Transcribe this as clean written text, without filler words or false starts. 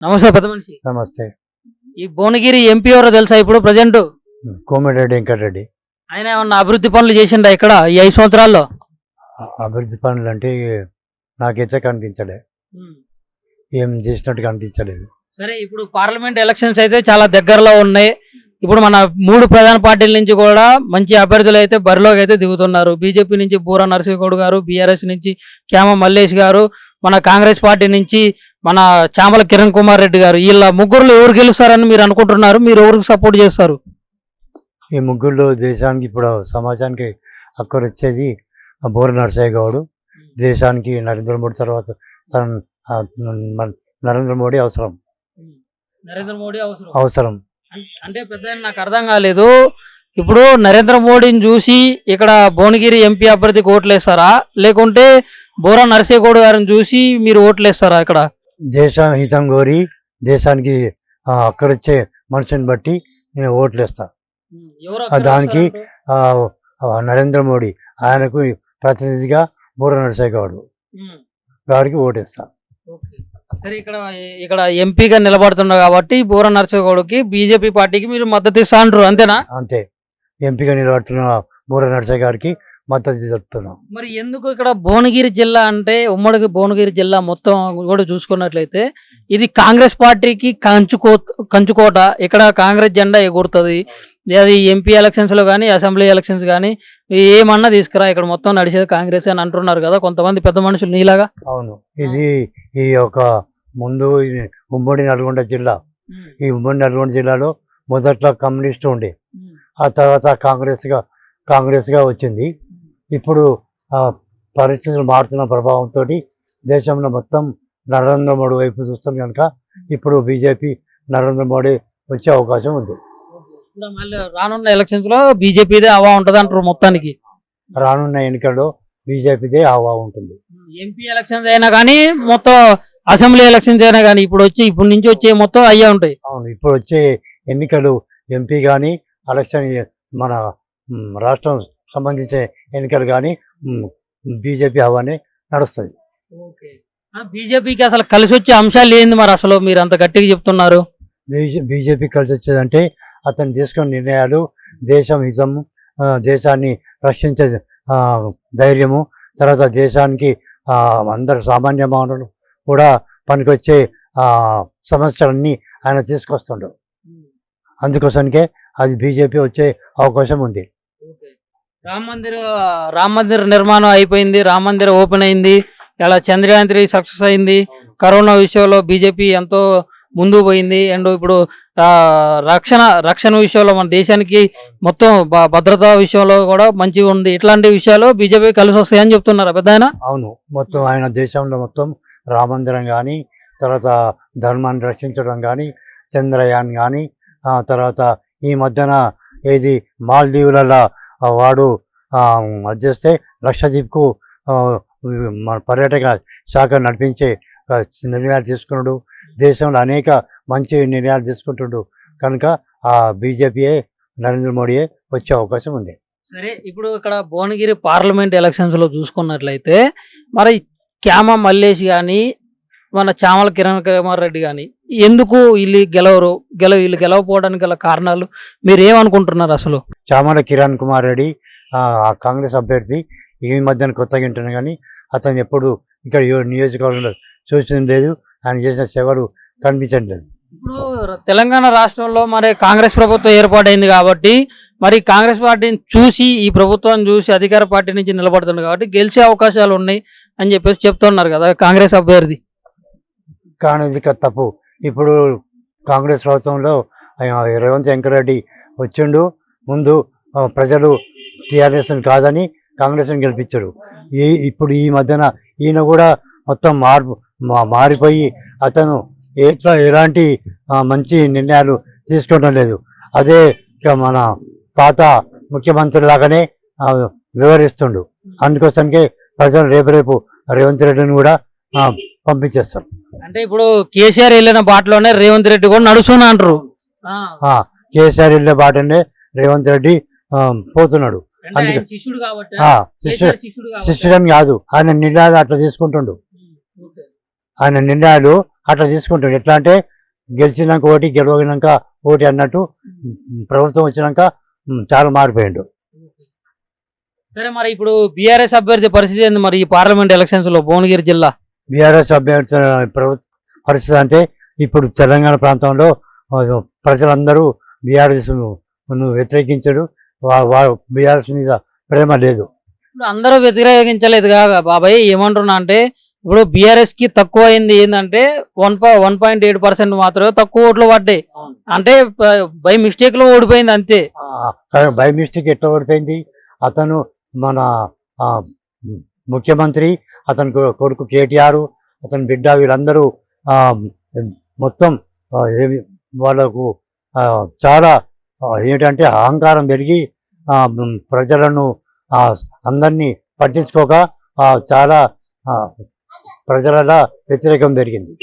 నమస్తే పెద్ద మనిషి. నమస్తే. ఈ భువనగిరి ఎంపీ ఎవరో తెలుసా ఇప్పుడు ప్రజెంట్? కోమటిరెడ్డి వెంకటరెడ్డి. ఆయన ఏమన్నా అభివృద్ధి పనులు చేసిండా ఇక్కడ ఈ 5 సంవత్సరాల్లో? అభివృద్ధి పనులు అంటే నాకైతే కనిపించలే, ఏం చేసినట్టు కనిపించలేదు. సరే, ఇప్పుడు పార్లమెంట్ ఎలక్షన్స్ అయితే చాలా దగ్గరలో ఉన్నాయి. ఇప్పుడు మన 3 ప్రధాన పార్టీల నుంచి కూడా మంచి అభ్యర్థులు అయితే బరిలోకి అయితే దిగుతున్నారు. బీజేపీ నుంచి బూరా నరసింహగౌడ్ గారు, బీఆర్ఎస్ నుంచి క్యామ మల్లేష్ గారు, మన కాంగ్రెస్ పార్టీ నుంచి మన చామల కిరణ్ కుమార్ రెడ్డి గారు. వీళ్ళ ముగ్గురులో ఎవరు గెలుస్తారని మీరు అనుకుంటున్నారు? మీరు ఎవరికి సపోర్ట్ చేస్తారు? ఈ ముగ్గురు దేశానికి ఇప్పుడు సమాజానికి అక్కర వచ్చేది బూర నరసింహ గౌడ్. దేశానికి నరేంద్ర మోడీ తర్వాత నరేంద్ర మోడీ అవసరం. నరేంద్ర మోడీ అవసరం అంటే పెద్ద నాకు అర్థం కాలేదు. ఇప్పుడు నరేంద్ర మోడీని చూసి ఇక్కడ భువనగిరి ఎంపీ అభ్యర్థికి ఓట్లేస్తారా, లేకుంటే బూరా నరసింహగౌడ్ గారిని చూసి మీరు ఓట్లేస్తారా? ఇక్కడ దేశ హితం కోరి దేశానికి అక్కరొచ్చే మనిషిని బట్టి నేను ఓట్లేస్తా. దానికి నరేంద్ర మోడీ ఆయనకు ప్రతినిధిగా బూర నరసింహ గౌడ్ గారికి ఓటేస్తా. సరే, ఇక్కడ ఎంపీగా నిలబడుతున్నారు కాబట్టి బూర నరసింహగౌడ్కి బీజేపీ పార్టీకి మీరు మద్దతు ఇస్తా అంటారు, అంతేనా? అంతే, ఎంపీగా నిలబడుతున్న బూర నరసింహ గారికి మద్దతు చెప్తున్నాం. మరి ఎందుకు ఇక్కడ భువనగిరి జిల్లా అంటే ఉమ్మడి భువనగిరి జిల్లా మొత్తం కూడా చూసుకున్నట్లయితే ఇది కాంగ్రెస్ పార్టీకి కంచుకోట. ఇక్కడ కాంగ్రెస్ జెండా ఎగురుతుంది. అది ఎంపీ ఎలక్షన్స్ లో కానీ అసెంబ్లీ ఎలక్షన్స్ కానీ ఏమన్నా తీసుకురా, ఇక్కడ మొత్తం నడిచేది కాంగ్రెస్ అని అంటున్నారు కదా కొంతమంది పెద్ద మనుషులు నీలాగా. అవును, ఇది ఈ యొక్క ముందు ఉమ్మడి నల్గొండ జిల్లా, ఈ ఉమ్మడి నల్గొండ జిల్లాలో మొదట్లో కమ్యూనిస్ట్ ఉండే, ఆ తర్వాత కాంగ్రెస్ గా వచ్చింది. ఇప్పుడు పరిస్థితులు మారుతున్న ప్రభావంతో దేశంలో మొత్తం నరేంద్ర మోడీ వైపు చూస్తాం కనుక ఇప్పుడు బీజేపీ నరేంద్ర మోడీ వచ్చే అవకాశం ఉంది. రానున్న ఎలక్షన్స్ లో బీజేపీదే హవా ఉంటది అంటారు మొత్తానికి. రానున్న ఎన్నికల్లో బీజేపీదే హవా ఉంటుంది. ఎంపీ ఎలక్షన్స్ అయినా కానీ మొత్తం అసెంబ్లీ ఎలక్షన్స్ అయినా కానీ ఇప్పుడు నుంచి వచ్చే మొత్తం అయ్యే ఉంటాయి. అవును, ఇప్పుడు వచ్చే ఎన్నికలు ఎంపీ కానీ ఎలక్షన్ మన రాష్ట్రం సంబంధించే ఎన్నికలు కానీ బీజేపీ హవానే నడుస్తుంది. బీజేపీకి అసలు కలిసి వచ్చే అంశాలు ఏంది మరి? అసలు మీరు అంత గట్టిగా చెప్తున్నారు. బీజేపీ కలిసి వచ్చేదంటే అతను తీసుకున్న నిర్ణయాలు దేశం హితము, దేశాన్ని రక్షించే ధైర్యము, తర్వాత దేశానికి అందరు సామాన్య మానవులు కూడా పనికొచ్చే సమస్యలన్నీ ఆయన తీసుకొస్తుండ్రు. అందుకోసానికే అది బీజేపీ వచ్చే అవకాశం ఉంది. రామ మందిర్ నిర్మాణం అయిపోయింది, రామ మందిర్ ఓపెన్ అయింది, ఇలా చంద్రయాన్ 3 సక్సెస్ అయింది. కరోనా విషయంలో బీజేపీ ఎంతో ముందు పోయింది. అండ్ ఇప్పుడు రక్షణ విషయంలో మన దేశానికి మొత్తం భద్రతా విషయంలో కూడా మంచిగా ఉంది. ఇట్లాంటి విషయాలు బీజేపీ కలిసి వస్తాయని చెప్తున్నారా పెద్ద ఆయన? అవును, మొత్తం ఆయన దేశంలో మొత్తం రామ మందిరం కానీ, తర్వాత ధర్మాన్ని రక్షించడం కానీ, చంద్రయాన్ కానీ, తర్వాత ఈ మధ్యన ఏది మాల్దీవులలో వాడు అది చేస్తే లక్షద్వీప్కు మన పర్యాటక శాఖ నడిపించే నిర్ణయాలు తీసుకున్నాడు. దేశంలో అనేక మంచి నిర్ణయాలు తీసుకుంటున్నాడు కనుక ఆ బీజేపీయే నరేంద్ర మోడీయే వచ్చే అవకాశం ఉంది. సరే, ఇప్పుడు ఇక్కడ భువనగిరి పార్లమెంట్ ఎలక్షన్స్ లో చూసుకున్నట్లయితే మరి క్యామ మల్లేష్ కానీ మన చామల కిరణ్ కుమార్ రెడ్డి కానీ ఎందుకు వీళ్ళు గెలవపోవడానికి గల కారణాలు మీరు ఏమనుకుంటున్నారు? అసలు చామల కిరణ్ కుమార్ రెడ్డి కాంగ్రెస్ అభ్యర్థి, ఈ మధ్యన కొత్తగా వింటున్నాను కానీ అతను ఎప్పుడు ఇక్కడ నియోజకవర్గంలో చూసిన లేదు, ఆయన చేసిన సేవలు కనిపించడం లేదు. ఇప్పుడు తెలంగాణ రాష్ట్రంలో మరి కాంగ్రెస్ ప్రభుత్వం ఏర్పాటైంది కాబట్టి మరి కాంగ్రెస్ పార్టీని చూసి ఈ ప్రభుత్వాన్ని చూసి అధికార పార్టీ నుంచి నిలబడుతుంది కాబట్టి గెలిచే అవకాశాలు ఉన్నాయి అని చెప్పేసి చెప్తున్నారు కదా కాంగ్రెస్ అభ్యర్థి. కానీ ఇది తప్పు. ఇప్పుడు కాంగ్రెస్ ప్రభుత్వంలో రేవంత్ వెంకరెడ్డి వచ్చిండు, ముందు ప్రజలు టీఆర్ఎస్ని కాదని కాంగ్రెస్ని గెలిపించాడు. ఇప్పుడు ఈ మధ్యన ఈయన కూడా మొత్తం మారిపోయి అతను ఎలాంటి మంచి నిర్ణయాలు తీసుకోవడం లేదు. అదే మన పాత ముఖ్యమంత్రి లాగానే వివరిస్తుండు. అందుకోసానికే ప్రజలు రేపు రేవంత్ రెడ్డిని కూడా పంపించేస్తారు. అంటే ఇప్పుడు కేసీఆర్ వెళ్ళిన బాటలోనే రేవంత్ రెడ్డి కూడా నడుస్తున్నా అంటారు. కేసీఆర్ వెళ్ళే బాటనే రేవంత్ రెడ్డి పోతున్నాడు. అందుకే శిష్యుడని కాదు, ఆయన నిర్ణయాలు అట్లా తీసుకుంటుండు. ఆయన నిర్ణయాలు అట్లా తీసుకుంటాడు. ఎట్లా అంటే గెలిచినాక ఓటి, గెలవగినాక ఓటి అన్నట్టు ప్రభుత్వం వచ్చినాక చాలా మారిపోయిండు. సరే, మరి ఇప్పుడు బీఆర్ఎస్ అభ్యర్థి పరిస్థితి ఏంది మరి ఈ పార్లమెంట్ ఎలక్షన్స్ లో భువనగిరి జిల్లా? బీఆర్ఎస్ అభ్యర్థి ప్రభుత్వ పరిస్థితి అంటే ఇప్పుడు తెలంగాణ ప్రాంతంలో ప్రజలందరూ బీఆర్ఎస్ వ్యతిరేకించాడు. బీఆర్ఎస్ మీద ప్రేమ లేదు. ఇప్పుడు అందరూ వ్యతిరేకించలేదు కాగా బాబాయ్, ఏమంటున్నా అంటే ఇప్పుడు బీఆర్ఎస్ కి తక్కువ అయింది ఏంటంటే 1.8% మాత్రమే తక్కువ ఓట్లు పడ్డాయి. అంటే బై మిస్టేక్ లో ఓడిపోయింది అంతే. బై మిస్టేక్ ఎట్లా ఓడిపోయింది? అతను మన ముఖ్యమంత్రి, అతని కొడుకు కేటీఆర్, అతని బిడ్డ వీళ్ళందరూ మొత్తం వాళ్ళకు చాలా ఏంటంటే అహంకారం పెరిగి ప్రజలను అందరినీ పట్టించుకోక చాలా ప్రజల వ్యతిరేకం పెరిగింది.